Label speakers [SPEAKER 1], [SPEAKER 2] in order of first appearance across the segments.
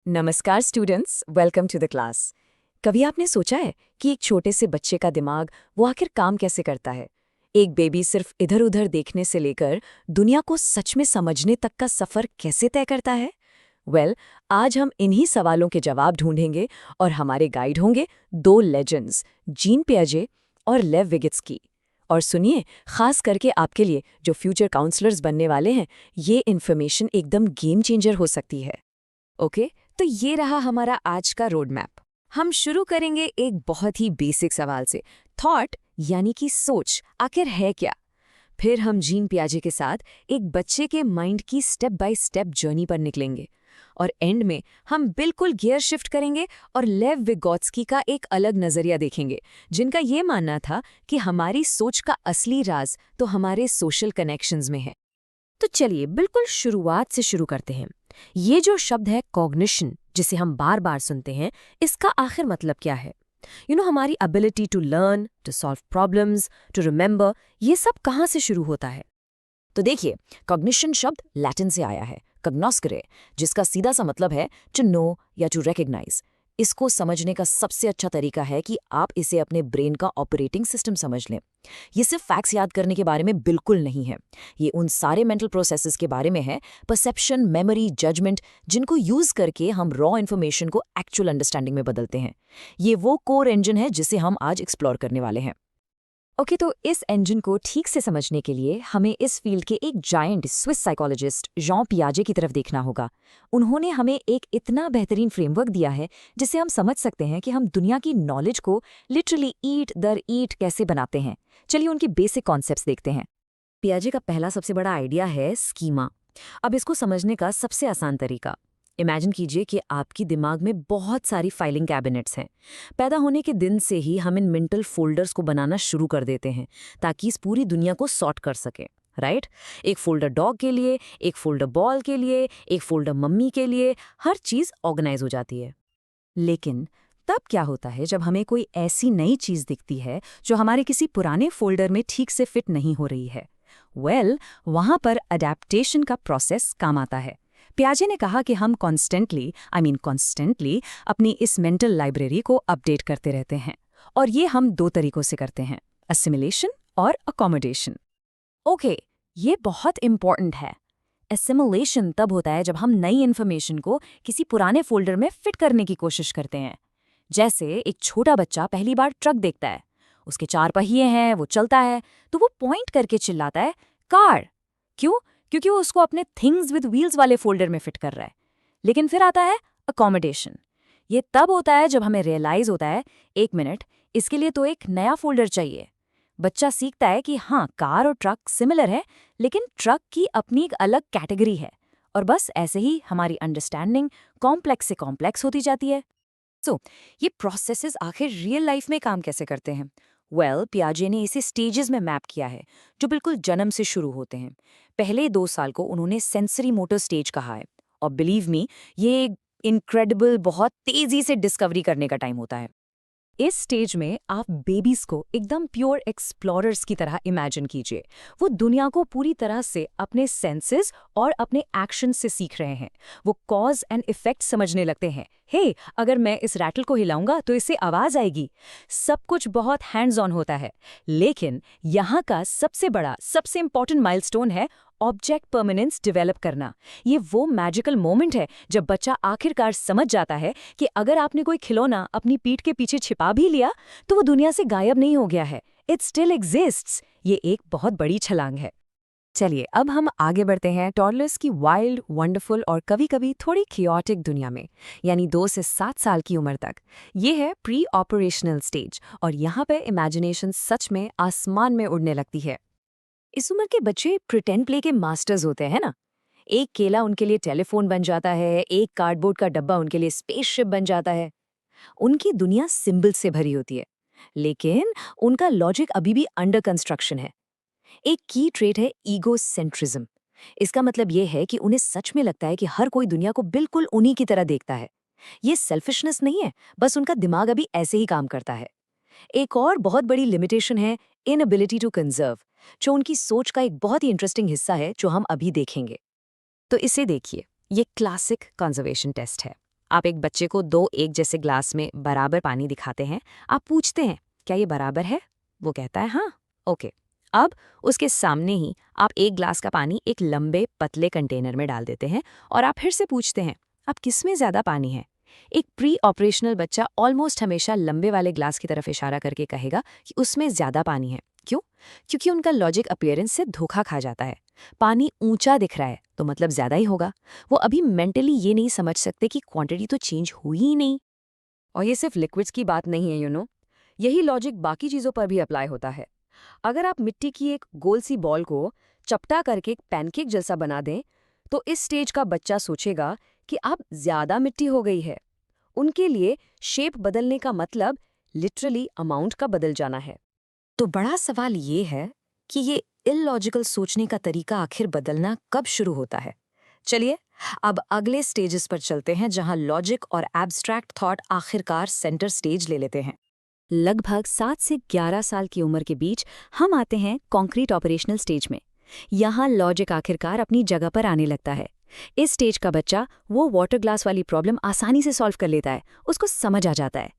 [SPEAKER 1] नमस्कार students, welcome to the class. कभी आपने सोचा है कि एक छोटे से बच्चे का दिमाग वो आखिर काम कैसे करता है? एक बेबी सिर्फ इधर-उधर देखने से लेकर दुनिया को सच में समझने तक का सफर कैसे तय करता है? आज हम इन्हीं सवालों के जवाब ढूंढेंगे और हमारे गाइड होंगे दो लेजेंड्स, जीन पियाजे और लेव विगित्स्की। और सुनिए, खास करके आपके लिए जो फ्यूचर काउंसलर्स बनने वाले हैं, ये इन्फॉर्मेशन एकदम गेम चेंजर हो सकती है। ओके, तो ये रहा हमारा आज का रोड मैप। हम शुरू करेंगे एक बहुत ही बेसिक सवाल से। थॉट यानी कि सोच आखिर है क्या? फिर हम जीन पियाजे के साथ एक बच्चे के माइंड की स्टेप बाय स्टेप जर्नी पर निकलेंगे। और एंड में हम बिल्कुल गियर शिफ्ट करेंगे और लेव विगोत्स्की का एक अलग नजरिया देखेंगे, जिनका ये मानना था कि हमारी सोच का असली राज तो हमारे सोशल कनेक्शंस में है। तो चलिए बिल्कुल शुरुआत से शुरू करते हैं। ये जो शब्द है कॉग्निशन, जिसे हम बार बार सुनते हैं, इसका आखिर मतलब क्या है? हमारी ability to learn, to solve problems, to remember, ये सब कहाँ से शुरू होता है? तो देखिए, कॉग्निशन शब्द लैटिन से आया है, कग्नोस्करे, जिसका सीधा सा मतलब है टू नो या टू रिकग्नाइज। इसको समझने का सबसे अच्छा तरीका है कि आप इसे अपने ब्रेन का ऑपरेटिंग सिस्टम समझ लें। ये सिर्फ फैक्ट्स याद करने के बारे में बिल्कुल नहीं है। ये उन सारे मेंटल प्रोसेसेस के बारे में है, परसेप्शन, मेमोरी, जजमेंट, जिनको यूज करके हम रॉ इन्फॉर्मेशन को एक्चुअल अंडरस्टैंडिंग में बदलते हैं। ये वो कोर इंजन है जिसे हम आज एक्सप्लोर करने वाले हैं। ओके, तो इस इंजन को ठीक से समझने के लिए हमें इस फील्ड के एक जायंट स्विस साइकोलॉजिस्ट जॉन पियाजे की तरफ देखना होगा। उन्होंने हमें एक इतना बेहतरीन फ्रेमवर्क दिया है जिससे हम समझ सकते हैं कि हम दुनिया की नॉलेज को लिटरली ईट दर ईट कैसे बनाते हैं। चलिए उनकी बेसिक कॉन्सेप्ट्स देखते हैं। पियाजे का पहला सबसे बड़ा आइडिया है स्कीमा। अब इसको समझने का सबसे आसान तरीका, इमेजिन कीजिए कि आपकी दिमाग में बहुत सारी फाइलिंग कैबिनेट्स हैं। पैदा होने के दिन से ही हम इन मेंटल फोल्डर्स को बनाना शुरू कर देते हैं ताकि इस पूरी दुनिया को सॉर्ट कर सकें, राइट? एक फोल्डर डॉग के लिए, एक फोल्डर बॉल के लिए, एक फोल्डर मम्मी के लिए, हर चीज़ ऑर्गेनाइज हो जाती है। लेकिन तब क्या होता है जब हमें कोई ऐसी नई चीज़ दिखती है जो हमारे किसी पुराने फोल्डर में ठीक से फिट नहीं हो रही है? वहाँ पर अडेप्टेशन का प्रोसेस काम आता है। पियाजे ने कहा कि हम कॉन्स्टेंटली अपनी इस मेंटल लाइब्रेरी को अपडेट करते रहते हैं, और ये हम दो तरीकों से करते हैं, असिमिलेशन और अकोमोडेशन। ओके, ये बहुत इंपॉर्टेंट है। असिमिलेशन तब होता है जब हम नई इन्फॉर्मेशन को किसी पुराने फोल्डर में फिट करने की कोशिश करते हैं। जैसे एक छोटा बच्चा पहली बार ट्रक देखता है, उसके 4 पहिए हैं, वो चलता है, तो वो पॉइंट करके चिल्लाता है, कार। क्यों? क्योंकि वो उसको अपने थिंग्स विद व्हील्स वाले फोल्डर में फिट कर रहा है। लेकिन फिर आता है अकोमोडेशन। ये तब होता है जब हमें रियलाइज होता है, एक मिनट, इसके लिए तो एक नया फोल्डर चाहिए। बच्चा सीखता है कि हाँ, कार और ट्रक सिमिलर है, लेकिन ट्रक की अपनी एक अलग कैटेगरी है। और बस ऐसे ही हमारी अंडरस्टैंडिंग कॉम्प्लेक्स से कॉम्प्लेक्स होती जाती है। ये प्रोसेसेस आखिर रियल लाइफ में काम कैसे करते हैं? पियाजे ने इसे स्टेजेस में मैप किया है, जो बिल्कुल जन्म से शुरू होते हैं। पहले 2 साल को उन्होंने सेंसरी मोटर स्टेज कहा है, और बिलीव मी, ये इनक्रेडिबल, बहुत तेजी से डिस्कवरी करने का टाइम होता है। इस स्टेज में आप बेबीज को एकदम प्योर एक्सप्लोरर्स की तरह इमेजिन कीजिए। वो दुनिया को पूरी तरह से अपने सेंसेस और अपने एक्शन से सीख रहे हैं। वो कॉज एंड इफेक्ट समझने लगते हैं। हे, अगर मैं इस रैटल को हिलाऊंगा तो इससे आवाज आएगी। सब कुछ बहुत हैंड्स ऑन होता है। लेकिन यहाँ का सबसे बड़ा, सबसे इंपॉर्टेंट माइलस्टोन है ऑब्जेक्ट परमानेंस डेवलप करना। ये वो मैजिकल मोमेंट है जब बच्चा आखिरकार समझ जाता है कि अगर आपने कोई खिलौना अपनी पीठ के पीछे छिपा भी लिया तो वो दुनिया से गायब नहीं हो गया है। It still exists. ये एक बहुत बड़ी छलांग है। चलिए अब हम आगे बढ़ते हैं टॉडलर्स की वाइल्ड, वंडरफुल और कभी-कभी थोड़ी खियोटिक दुनिया में, यानी 2 से 7 साल की उम्र तक। ये है प्री ऑपरेशनल स्टेज, और यहाँ पे इमेजिनेशन सच में आसमान में उड़ने लगती है। इस उम्र के बच्चे प्रिटेंड प्ले के मास्टर्स होते हैं ना। एक केला उनके लिए टेलीफोन बन जाता है, एक कार्डबोर्ड का डब्बा उनके लिए स्पेसशिप बन जाता है। उनकी दुनिया सिंबल से भरी होती है, लेकिन उनका लॉजिक अभी भी अंडर कंस्ट्रक्शन है। एक की ट्रेट है ईगोसेंट्रिज्म। इसका मतलब यह है कि उन्हें सच में लगता है कि हर कोई दुनिया को बिल्कुल उन्हीं की तरह देखता है। ये सेल्फिशनेस नहीं है, बस उनका दिमाग अभी ऐसे ही काम करता है। एक और बहुत बड़ी लिमिटेशन है इनएबिलिटी टू कंजर्व, जो उनकी सोच का एक बहुत ही इंटरेस्टिंग हिस्सा है जो हम अभी देखेंगे। तो इसे देखिए, ये क्लासिक कंजर्वेशन टेस्ट है। आप एक बच्चे को दो एक जैसे ग्लास में बराबर पानी दिखाते हैं। आप पूछते हैं, क्या ये बराबर है? वो कहता है हाँ। ओके। अब उसके सामने ही आप एक ग्लास का पानी एक लंबे पतले कंटेनर में डाल देते हैं और आप फिर से पूछते हैं, अब किसमें ज़्यादा पानी है? एक प्री ऑपरेशनल बच्चा ऑलमोस्ट हमेशा लंबे वाले ग्लास की तरफ इशारा करके कहेगा कि उसमें ज़्यादा पानी है। क्यों? क्योंकि उनका लॉजिक अपीयरेंस से धोखा खा जाता है। पानी ऊंचा दिख रहा है तो मतलब ज़्यादा ही होगा। वो अभी मेंटली ये नहीं समझ सकते कि क्वांटिटी तो चेंज हुई ही नहीं। और ये सिर्फ लिक्विड्स की बात नहीं है, यही लॉजिक बाकी चीज़ों पर भी अप्लाई होता है। अगर आप मिट्टी की एक गोल सी बॉल को चपटा करके एक पैनकेक जैसा बना दें, तो इस स्टेज का बच्चा सोचेगा कि अब ज़्यादा मिट्टी हो गई है। उनके लिए शेप बदलने का मतलब लिटरली अमाउंट का बदल जाना है। तो बड़ा सवाल ये है कि ये इलॉजिकल सोचने का तरीका आखिर बदलना कब शुरू होता है? चलिए अब अगले स्टेजेस पर चलते हैं जहां लॉजिक और एब्स्ट्रैक्ट थॉट आखिरकार सेंटर स्टेज ले लेते हैं। लगभग 7 से 11 साल की उम्र के बीच हम आते हैं कॉन्क्रीट ऑपरेशनल स्टेज में। यहाँ लॉजिक आखिरकार अपनी जगह पर आने लगता है। इस स्टेज का बच्चा वो वाटर ग्लास वाली प्रॉब्लम आसानी से सॉल्व कर लेता है, उसको समझ आ जाता है।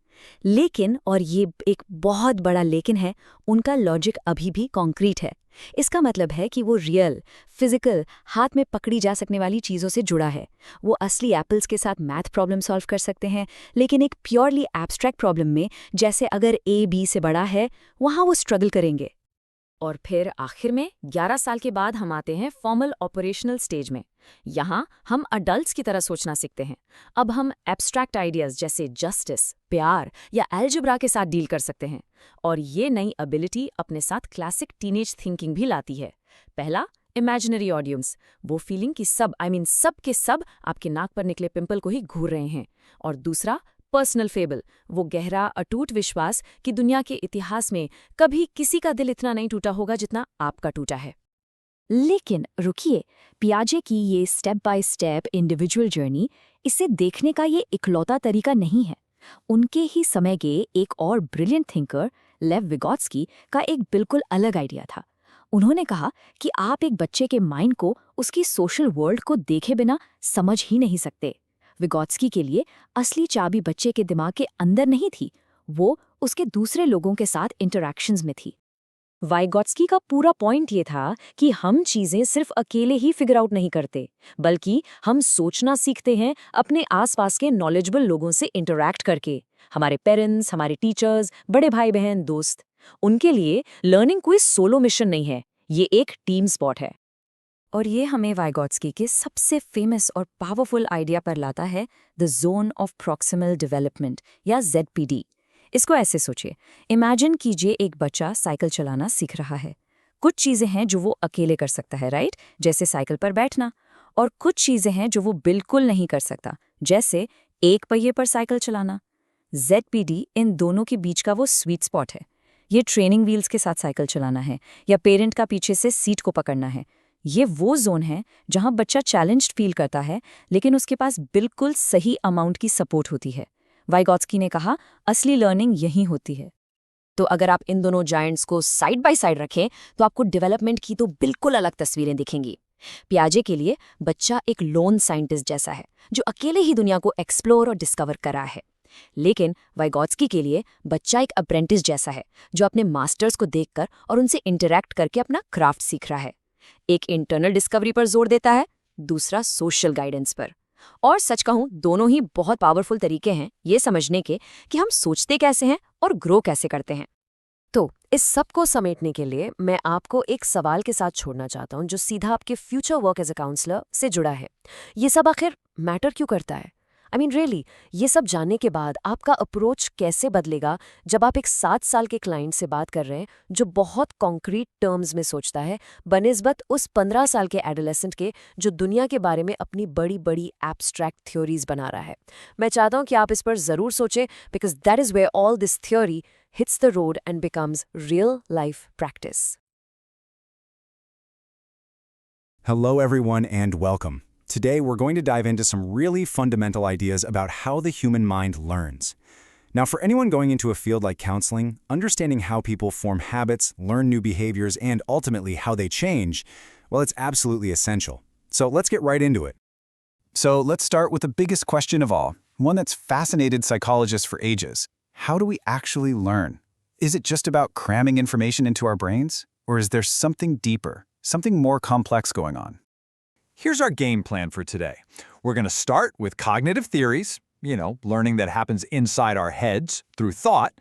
[SPEAKER 1] लेकिन, और ये एक बहुत बड़ा लेकिन है, उनका लॉजिक अभी भी कॉन्क्रीट है। इसका मतलब है कि वो रियल, फिजिकल, हाथ में पकड़ी जा सकने वाली चीज़ों से जुड़ा है। वो असली एप्पल्स के साथ मैथ प्रॉब्लम सॉल्व कर सकते हैं, लेकिन एक प्योरली एब्स्ट्रैक्ट प्रॉब्लम में, जैसे अगर ए बी से बड़ा है, वहाँ वो स्ट्रगल करेंगे। और फिर आखिर में 11 साल के बाद हम आते हैं फॉर्मल ऑपरेशनल स्टेज में। यहाँ हम अडल्ट्स की तरह सोचना सीखते हैं। अब हम एब्स्ट्रैक्ट आइडियाज़ जैसे जस्टिस, प्यार या अलजेब्रा के साथ डील कर सकते हैं। और ये नई एबिलिटी अपने साथ क्लासिक टीनेज थिंकिंग भी लाती है। पहला, इमेजिनरी ऑडियंस, वो फीलिंग कि सब सब के सब आपके नाक पर निकले पिंपल को ही घूर रहे हैं। और दूसरा, पर्सनल फेबल, वो गहरा अटूट विश्वास कि दुनिया के इतिहास में कभी किसी का दिल इतना नहीं टूटा होगा जितना आपका टूटा है। लेकिन रुकिए, पियाजे की ये step by step individual journey, इसे देखने का ये इकलौता तरीका नहीं है। उनके ही समय के एक और ब्रिलियंट थिंकर लेव विगोत्स्की का एक बिल्कुल अलग आइडिया था। उन्होंने कहा कि आप एक बच्चे के माइंड को उसकी सोशल वर्ल्ड को देखे बिना समझ ही नहीं सकते। विगोत्स्की के लिए असली चाबी बच्चे के दिमाग के अंदर नहीं थी, वो उसके दूसरे लोगों के साथ इंटरैक्शंस में थी। वाइगोत्स्की का पूरा पॉइंट ये था कि हम चीजें सिर्फ अकेले ही फिगर आउट नहीं करते, बल्कि हम सोचना सीखते हैं अपने आसपास के नॉलेजेबल लोगों से इंटरैक्ट करके। हमारे पेरेंट्स, हमारे टीचर्स, बड़े भाई बहन, दोस्त। उनके लिए लर्निंग कोई सोलो मिशन नहीं है, ये एक टीम स्पॉट है। और ये हमें वाइगोत्स्की के सबसे फेमस और पावरफुल आइडिया पर लाता है, the zone of proximal development या ZPD। इसको ऐसे सोचिए, इमेजिन कीजिए एक बच्चा साइकिल चलाना सीख रहा है। कुछ चीज़ें हैं जो वो अकेले कर सकता है, राइट, जैसे साइकिल पर बैठना। और कुछ चीज़ें हैं जो वो बिल्कुल नहीं कर सकता, जैसे एक पहिए पर साइकिल चलाना। ZPD इन दोनों के बीच का वो स्वीट स्पॉट है। ये ट्रेनिंग व्हील्स के साथ साइकिल चलाना है या पेरेंट का पीछे से सीट को पकड़ना है। ये वो जोन है जहां बच्चा चैलेंज्ड फील करता है, लेकिन उसके पास बिल्कुल सही अमाउंट की सपोर्ट होती है। वाइगोत्स्की ने कहा, असली लर्निंग यही होती है। तो अगर आप इन दोनों जायंट्स को साइड बाय साइड रखें तो आपको डेवलपमेंट की तो बिल्कुल अलग तस्वीरें दिखेंगी। पियाजे के लिए बच्चा एक लोन साइंटिस्ट जैसा है जो अकेले ही दुनिया को एक्सप्लोर और डिस्कवर करा है। लेकिन वाइगोत्स्की के लिए बच्चा एक अप्रेंटिस जैसा है जो अपने मास्टर्स को देखकर और उनसे इंटरैक्ट करके अपना क्राफ्ट सीख रहा है। एक इंटरनल डिस्कवरी पर जोर देता है, दूसरा सोशल गाइडेंस पर। और सच कहूं, दोनों ही बहुत पावरफुल तरीके हैं ये समझने के कि हम सोचते कैसे हैं और ग्रो कैसे करते हैं। तो इस सब को समेटने के लिए मैं आपको एक सवाल के साथ छोड़ना चाहता हूं जो सीधा आपके future work as a counsellor से जुड़ा है। ये सब आखिर मैटर क्यों करता है? रियली, ये सब जानने के बाद आपका अप्रोच कैसे बदलेगा जब आप एक 7 साल के क्लाइंट से बात कर रहे हैं जो बहुत कॉन्क्रीट टर्म्स में सोचता है, बनिस्बत उस 15 साल के एडोलेसेंट के जो दुनिया के बारे में अपनी बड़ी बड़ी एब्स्ट्रैक्ट थ्योरीज बना रहा है। मैं चाहता हूं कि आप इस पर ज़रूर सोचें, because that is where all this theory hits the road and becomes real life practice.
[SPEAKER 2] Hello, everyone, and welcome. Today, we're going to dive into some really fundamental ideas about how the human mind learns. Now, for anyone going into a field like counseling, understanding how people form habits, learn new behaviors, and ultimately how they change, well, it's absolutely essential. So let's get right into it. So let's start with the biggest question of all.
[SPEAKER 3] one that's fascinated psychologists for ages. How do we actually learn? Is it just about cramming information into our brains? Or is there something deeper, something more complex going on?
[SPEAKER 2] Here's our game plan for today. We're going to start with cognitive theories, learning that happens inside our heads through thought.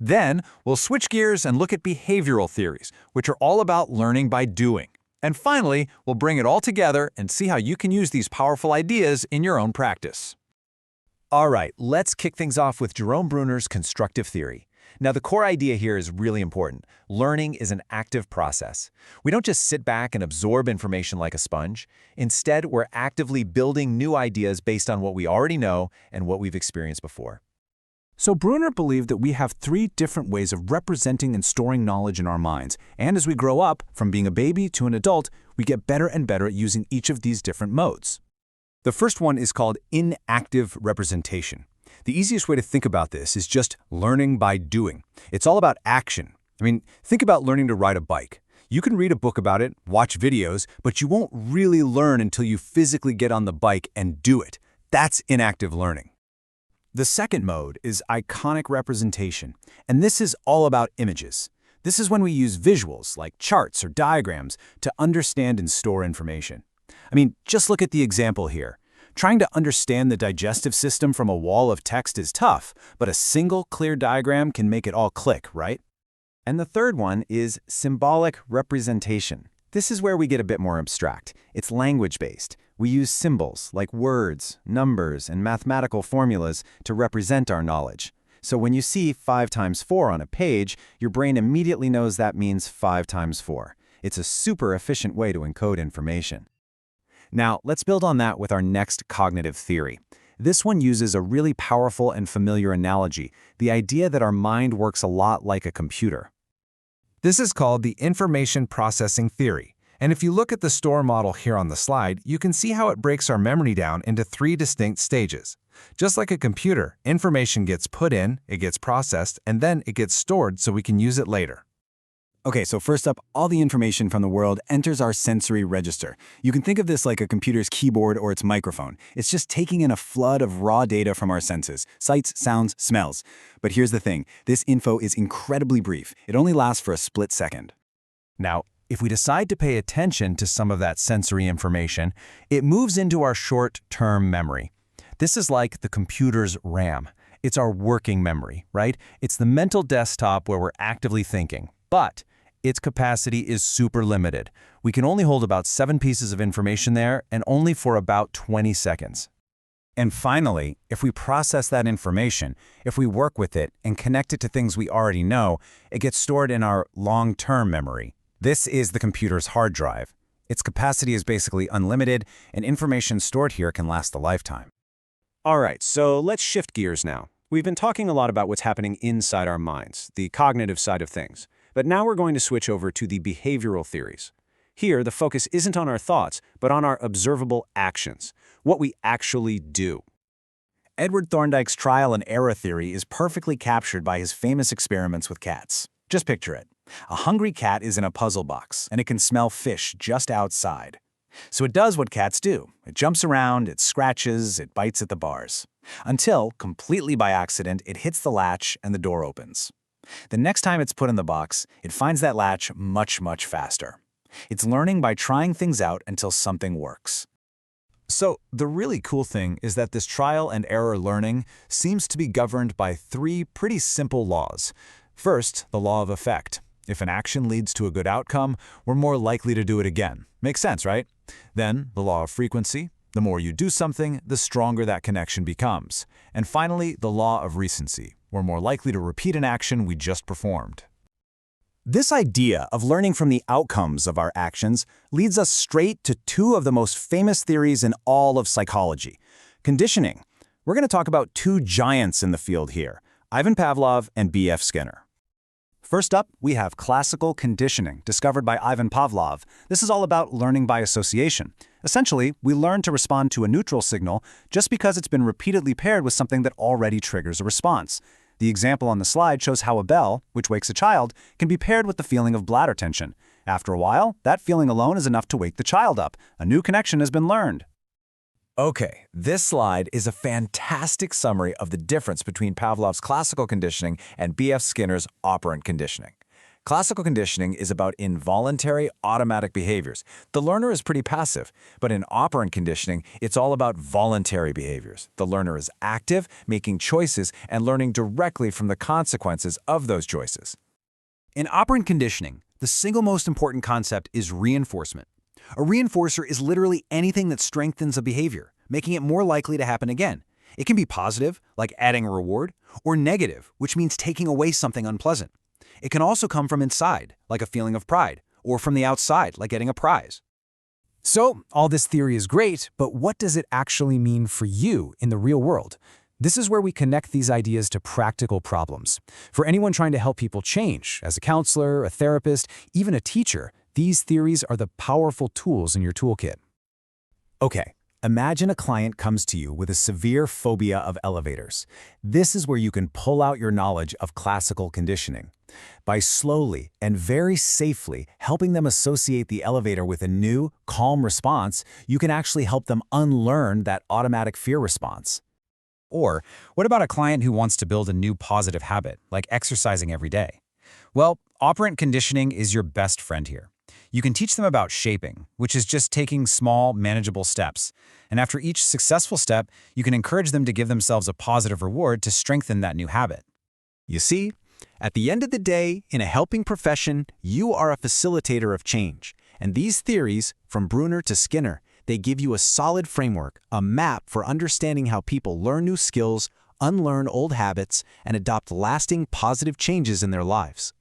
[SPEAKER 2] Then we'll switch gears and look at behavioral theories, which are all about learning by doing. And finally, we'll bring it all together and see how you can use these powerful ideas in your own practice. All right, let's kick things off with Jerome Bruner's constructive theory. Now, the core idea here is really important. Learning is an active process. We don't just sit back and absorb information like a sponge. Instead, we're actively building new ideas based on what we already know and what we've experienced before. So Bruner believed that we have 3 different ways of representing and storing knowledge in our minds. And as we grow up, from being a baby to an adult, we get better and better at using each of these different modes. The first one is called inactive representation. The easiest way to think about this is just learning by doing. It's all about action. Think about learning to ride a bike. You can read a book about it, watch videos, but you won't really learn until you physically get on the bike and do it. That's inactive learning. The second mode is iconic representation, and this is all about images. This is when we use visuals, like charts or diagrams, to understand and store information. Just look at the example here. Trying to understand the digestive system from a wall of text is tough, but a single clear diagram can make it all click, right? And the third one is symbolic representation. This is where we get a bit more abstract. It's language-based. We use symbols like words, numbers, and mathematical formulas to represent our knowledge. So when you see 5 times 4 on a page, your brain immediately knows that means 5 times 4. It's a super efficient way to encode information. Now, let's build on that with our next cognitive theory. This one uses a really powerful and familiar analogy, the idea that our mind works a lot like a computer. This is called the information processing theory. And if you look at the STORE model here on the slide, you can see how it breaks our memory down into 3 distinct stages. Just like a computer, information gets put in, it gets processed, and then it gets stored so we can use it later.
[SPEAKER 3] Okay, so first up, all the information from the world enters our sensory register. You can think of this like a computer's keyboard or its microphone. It's just taking in a flood of raw data from our senses, sights, sounds, smells. But here's the thing, this info is incredibly brief. It only lasts for a split second.
[SPEAKER 2] Now, if we decide to pay attention to some of that sensory information, it moves into our short-term memory. This is like the computer's RAM. It's our working memory, right? It's the mental desktop where we're actively thinking. But its capacity is super limited. We can only hold about 7 pieces of information there, and only for about 20 seconds.
[SPEAKER 3] And finally, if we process that information, if we work with it and connect it to things we already know, it gets stored in our long-term memory. This is the computer's hard drive. Its capacity is basically unlimited, and information stored here can last a lifetime.
[SPEAKER 4] All right, so let's shift gears now. We've been talking a lot about what's happening inside our minds, the cognitive side of things. But now we're going to switch over to the behavioral theories. Here, the focus isn't on our thoughts, but on our observable actions, what we actually do.
[SPEAKER 3] Edward Thorndike's trial and error theory is perfectly captured by his famous experiments with cats. Just picture it. A hungry cat is in a puzzle box, and it can smell fish just outside. So it does what cats do. It jumps around, it scratches, it bites at the bars. Until, completely by accident, it hits the latch and the door opens. The next time it's put in the box, it finds that latch much, much faster. It's learning by trying things out until something works.
[SPEAKER 2] So the really cool thing is that this trial and error learning seems to be governed by 3 pretty simple laws. First, the law of effect. If an action leads to a good outcome, we're more likely to do it again. Makes sense, right? Then, the law of frequency. The more you do something, the stronger that connection becomes. And finally, the law of recency. We're more likely to repeat an action we just performed.
[SPEAKER 3] This idea of learning from the outcomes of our actions leads us straight to 2 of the most famous theories in all of psychology. Conditioning. We're going to talk about 2 giants in the field here, Ivan Pavlov and B.F. Skinner. First up, we have classical conditioning, discovered by Ivan Pavlov. This is all about learning by association. Essentially, we learn to respond to a neutral signal just because it's been repeatedly paired with something that already triggers a response. The example on the slide shows how a bell, which wakes a child, can be paired with the feeling of bladder tension. After a while, that feeling alone is enough to wake the child up. A new connection has been learned. Okay, this slide is a fantastic summary of the difference between Pavlov's classical conditioning and B.F. Skinner's operant conditioning. Classical conditioning is about involuntary, automatic behaviors. The learner is pretty passive, but in operant conditioning, it's all about voluntary behaviors. The learner is active, making choices, and learning directly from the consequences of those choices.
[SPEAKER 2] In operant conditioning, the single most important concept is reinforcement. A reinforcer is literally anything that strengthens a behavior, making it more likely to happen again. It can be positive, like adding a reward, or negative, which means taking away something unpleasant. It can also come from inside, like a feeling of pride, or from the outside, like getting a prize.
[SPEAKER 3] So, all this theory is great, but what does it actually mean for you in the real world? This is where we connect these ideas to practical problems. For anyone trying to help people change, as a counselor, a therapist, even a teacher, these theories are the powerful tools in your toolkit.
[SPEAKER 2] Okay, imagine a client comes to you with a severe phobia of elevators. This is where you can pull out your knowledge of classical conditioning. By slowly and very safely helping them associate the elevator with a new, calm response, you can actually help them unlearn that automatic fear response.
[SPEAKER 3] Or, what about a client who wants to build a new positive habit, like exercising every day? Well, operant conditioning is your best friend here. You can teach them about shaping, which is just taking small, manageable steps. And after each successful step, you can encourage them to give themselves a positive reward to strengthen that new habit.
[SPEAKER 2] You see, at the end of the day, in a helping profession, you are a facilitator of change. And these theories, from Bruner to Skinner, they give you a solid framework, a map for understanding how people learn new skills, unlearn old habits, and adopt lasting positive changes in their lives.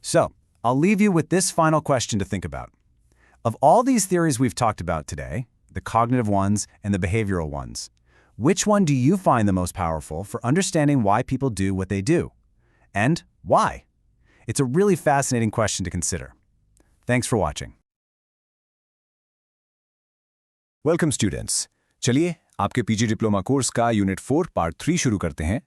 [SPEAKER 2] So, I'll leave you with this final question to think about. Of all these theories we've talked about today, the cognitive ones and the behavioral ones, which one do you find the most powerful for understanding why people do what they do? And why? It's a really fascinating question to consider. Thanks for watching.
[SPEAKER 3] Welcome students, चलिए आपके PG diploma course का unit 4 part 3 शुरू करते हैं।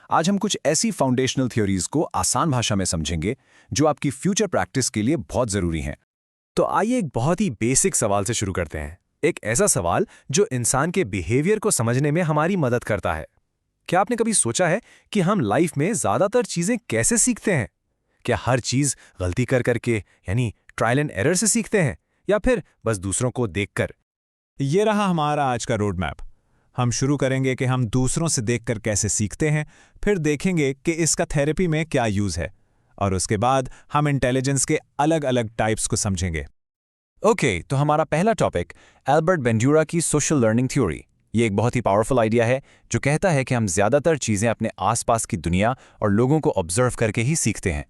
[SPEAKER 3] आज हम कुछ ऐसी फाउंडेशनल थ्योरीज को आसान भाषा में समझेंगे जो आपकी फ्यूचर प्रैक्टिस के लिए बहुत ज़रूरी हैं।
[SPEAKER 5] तो आइए एक बहुत ही बेसिक सवाल से शुरू करते हैं। एक ऐसा सवाल जो इंसान के बिहेवियर को समझने में हमारी मदद करता है। क्या आपने कभी सोचा है कि हम लाइफ में ज़्यादातर चीज़ें कैसे सीखते हैं? क्या हर चीज़ गलती कर करके यानी ट्रायल एंड एरर से सीखते हैं या फिर बस दूसरों को देखकर?
[SPEAKER 6] ये रहा हमारा आज का रोड मैप। हम शुरू करेंगे कि हम दूसरों से देखकर कैसे सीखते हैं, फिर देखेंगे कि इसका थेरेपी में क्या यूज़ है, और उसके बाद हम इंटेलिजेंस के अलग अलग टाइप्स को समझेंगे।
[SPEAKER 3] ओके, तो हमारा पहला टॉपिक एल्बर्ट बेंड्यूरा की सोशल लर्निंग थ्योरी। ये एक बहुत ही पावरफुल आइडिया है जो कहता है कि हम ज़्यादातर चीज़ें अपने आसपास की दुनिया और लोगों को ऑब्जर्व करके ही सीखते हैं।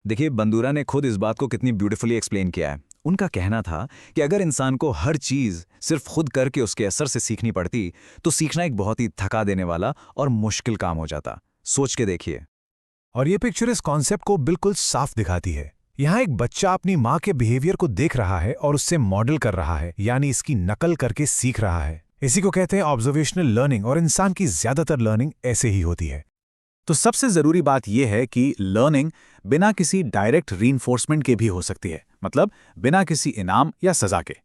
[SPEAKER 7] देखिए, बंदूरा ने खुद इस बात को कितनी ब्यूटीफुली एक्सप्लेन किया है। उनका कहना था कि अगर इंसान को हर चीज़ सिर्फ खुद करके उसके असर से सीखनी पड़ती तो सीखना एक बहुत ही थका देने वाला और मुश्किल काम हो जाता। सोच के देखिए।
[SPEAKER 6] और ये पिक्चर इस कॉन्सेप्ट को बिल्कुल साफ दिखाती है। यहाँ एक बच्चा अपनी माँ के बिहेवियर को देख रहा है और उससे मॉडल कर रहा है, यानी इसकी नकल करके सीख रहा है। इसी को कहते हैं ऑब्जर्वेशनल लर्निंग, और इंसान की ज्यादातर लर्निंग ऐसे ही होती है।
[SPEAKER 3] तो सबसे ज़रूरी बात यह है कि लर्निंग बिना किसी डायरेक्ट रीइंफोर्समेंट के भी हो सकती है, मतलब बिना किसी इनाम या सज़ा के।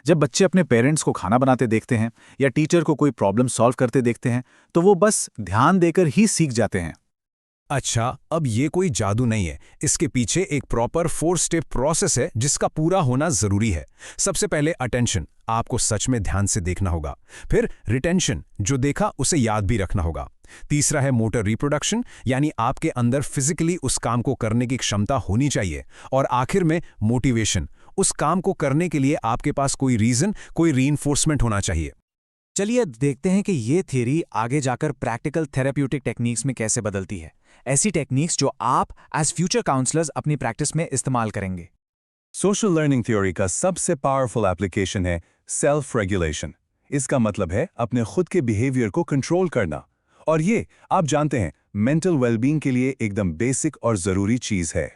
[SPEAKER 3] जब बच्चे अपने पेरेंट्स को खाना बनाते देखते हैं या टीचर को कोई प्रॉब्लम सॉल्व करते देखते हैं तो वो बस ध्यान देकर ही सीख जाते हैं।
[SPEAKER 6] अच्छा, अब ये कोई जादू नहीं है। इसके पीछे एक प्रॉपर 4 स्टेप प्रोसेस है जिसका पूरा होना जरूरी है। सबसे पहले अटेंशन, आपको सच में ध्यान से देखना होगा। फिर रिटेंशन, जो देखा उसे याद भी रखना होगा। तीसरा है मोटर रिप्रोडक्शन, यानी आपके अंदर फिजिकली उस काम को करने की क्षमता होनी चाहिए। और आखिर में मोटिवेशन, उस काम को करने के लिए आपके पास कोई रीजन, कोई रीइंफोर्समेंट होना चाहिए।
[SPEAKER 3] चलिए देखते हैं कि ये थ्योरी आगे जाकर प्रैक्टिकल थेरेप्यूटिक टेक्निक्स में कैसे बदलती है, ऐसी टेक्निक्स जो आप एज फ्यूचर काउंसलर्स अपनी प्रैक्टिस में इस्तेमाल करेंगे।
[SPEAKER 8] सोशल लर्निंग थ्योरी का सबसे पावरफुल एप्लीकेशन है सेल्फ रेगुलेशन। इसका मतलब है अपने खुद के बिहेवियर को कंट्रोल करना, और ये आप जानते हैं मेंटल वेलबींग के लिए एकदम बेसिक और जरूरी चीज है।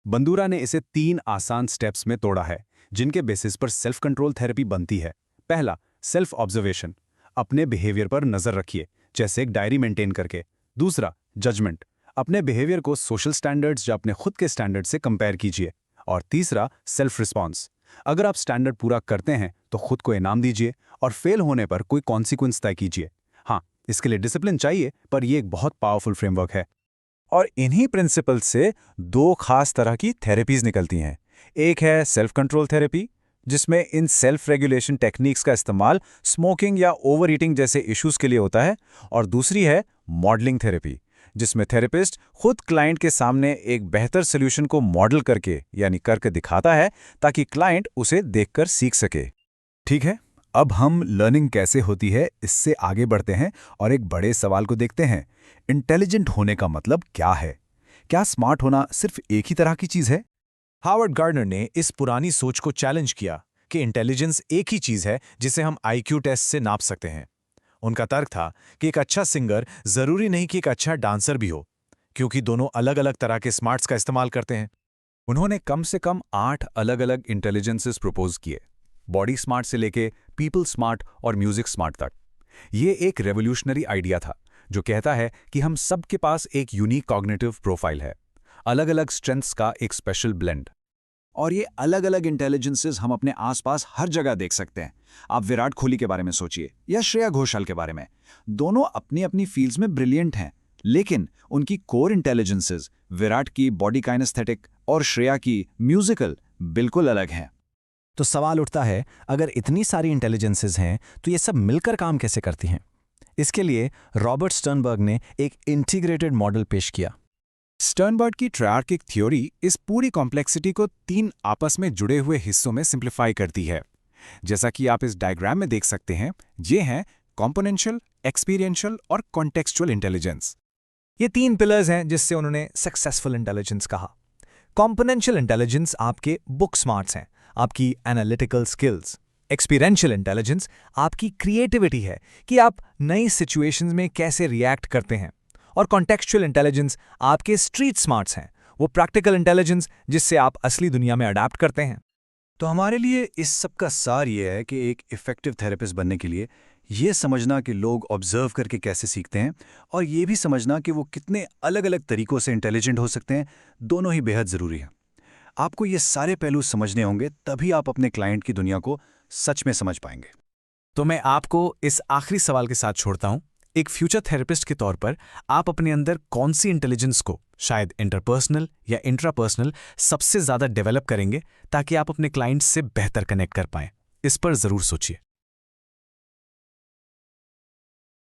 [SPEAKER 2] बंदूरा ने इसे 3 आसान स्टेप्स में तोड़ा है जिनके बेसिस पर सेल्फ कंट्रोल थेरेपी बनती है। पहला, सेल्फ ऑब्जर्वेशन, अपने बिहेवियर पर नजर रखिए, जैसे एक डायरी मेंटेन करके। दूसरा, जजमेंट, अपने बिहेवियर को सोशल स्टैंडर्ड्स या अपने खुद के स्टैंडर्ड से कंपेयर कीजिए। और तीसरा, सेल्फ रिस्पॉन्स,
[SPEAKER 3] अगर आप स्टैंडर्ड पूरा करते हैं तो खुद को इनाम दीजिए और फेल होने पर कोई कॉन्सिक्वेंस तय कीजिए। हाँ, इसके लिए डिसिप्लिन चाहिए, पर यह एक बहुत पावरफुल फ्रेमवर्क है।
[SPEAKER 4] और इन्हीं प्रिंसिपल्स से दो खास तरह की थेरेपीज निकलती हैं। एक है सेल्फ कंट्रोल थेरेपी, जिसमें इन सेल्फ रेगुलेशन टेक्निक्स का इस्तेमाल स्मोकिंग या ओवर ईटिंग जैसे इश्यूज के लिए होता है। और दूसरी है मॉडलिंग थेरेपी, जिसमें थेरेपिस्ट खुद क्लाइंट के सामने एक बेहतर सोल्यूशन को मॉडल करके यानी करके दिखाता है ताकि क्लाइंट उसे देखकर सीख सके।
[SPEAKER 3] ठीक है, अब हम लर्निंग कैसे होती है इससे आगे बढ़ते हैं और एक बड़े सवाल को देखते हैं। इंटेलिजेंट होने का मतलब क्या है? क्या स्मार्ट होना सिर्फ एक ही तरह की चीज है?
[SPEAKER 5] हावर्ड गार्डनर ने इस पुरानी सोच को चैलेंज किया कि इंटेलिजेंस एक ही चीज है जिसे हम आईक्यू टेस्ट से नाप सकते हैं। उनका तर्क था कि एक अच्छा सिंगर जरूरी नहीं कि एक अच्छा डांसर भी हो, क्योंकि दोनों अलग अलग तरह के स्मार्ट्स का इस्तेमाल करते हैं।
[SPEAKER 3] उन्होंने कम से कम 8 अलग-अलग इंटेलिजेंसेस प्रपोज किए, बॉडी स्मार्ट से लेके पीपल स्मार्ट और म्यूजिक स्मार्ट तक। ये एक रेवोल्यूशनरी आइडिया था जो कहता है कि हम सबके पास एक यूनिक कॉग्निटिव प्रोफाइल है, अलग-अलग स्ट्रेंथ्स का एक स्पेशल ब्लेंड।
[SPEAKER 7] और ये अलग अलग इंटेलिजेंसेस हम अपने आसपास हर जगह देख सकते हैं। आप विराट कोहली के बारे में सोचिए या श्रेया घोषाल के बारे में। दोनों अपनी अपनी फील्ड्स में ब्रिलियंट हैं, लेकिन उनकी कोर इंटेलिजेंसेस, विराट की बॉडी काइनेस्थेटिक और श्रेया की म्यूजिकल, बिल्कुल अलग हैं।
[SPEAKER 5] तो सवाल उठता है, अगर इतनी सारी इंटेलिजेंसेस हैं तो ये सब मिलकर काम कैसे करती हैं? इसके लिए रॉबर्ट स्टर्नबर्ग ने एक इंटीग्रेटेड मॉडल पेश किया।
[SPEAKER 3] स्टर्नबर्ग की ट्रायर्किक थ्योरी इस पूरी कॉम्प्लेक्सिटी को 3 आपस में जुड़े हुए हिस्सों में सिंप्लीफाई करती है। जैसा कि आप इस डायग्राम में देख सकते हैं, ये हैं कॉम्पोनेंशियल, एक्सपीरियंशियल और कॉन्टेक्सचुअल इंटेलिजेंस।
[SPEAKER 5] ये 3 पिलर्स हैं जिससे उन्होंने सक्सेसफुल इंटेलिजेंस कहा। कॉम्पोनेंशियल इंटेलिजेंस आपके बुक स्मार्ट्स हैं, आपकी एनालिटिकल स्किल्स। एक्सपीरियंशियल इंटेलिजेंस आपकी क्रिएटिविटी है कि आप नई सिचुएशंस में कैसे रिएक्ट करते हैं। और कॉन्टेक्सचुअल इंटेलिजेंस आपके स्ट्रीट स्मार्ट्स हैं, वो प्रैक्टिकल इंटेलिजेंस जिससे आप असली दुनिया में अडैप्ट करते हैं।
[SPEAKER 3] तो हमारे लिए इस सब का सार ये है कि एक इफ़ेक्टिव थेरेपिस्ट बनने के लिए ये समझना कि लोग ऑब्जर्व करके कैसे सीखते हैं और ये भी समझना कि वो कितने अलग अलग तरीकों से इंटेलिजेंट हो सकते हैं, दोनों ही बेहद ज़रूरी है। आपको ये सारे पहलू समझने होंगे, तभी आप अपने क्लाइंट की दुनिया को सच में समझ पाएंगे।
[SPEAKER 5] तो मैं आपको इस आखिरी सवाल के साथ छोड़ता हूं। एक फ्यूचर थेरेपिस्ट के तौर पर आप अपने अंदर कौन सी इंटेलिजेंस को, शायद इंटरपर्सनल या इंट्रापर्सनल, सबसे ज़्यादा डेवलप करेंगे ताकि आप अपने क्लाइंट्स से बेहतर कनेक्ट कर पाएं? इस पर ज़रूर सोचिए।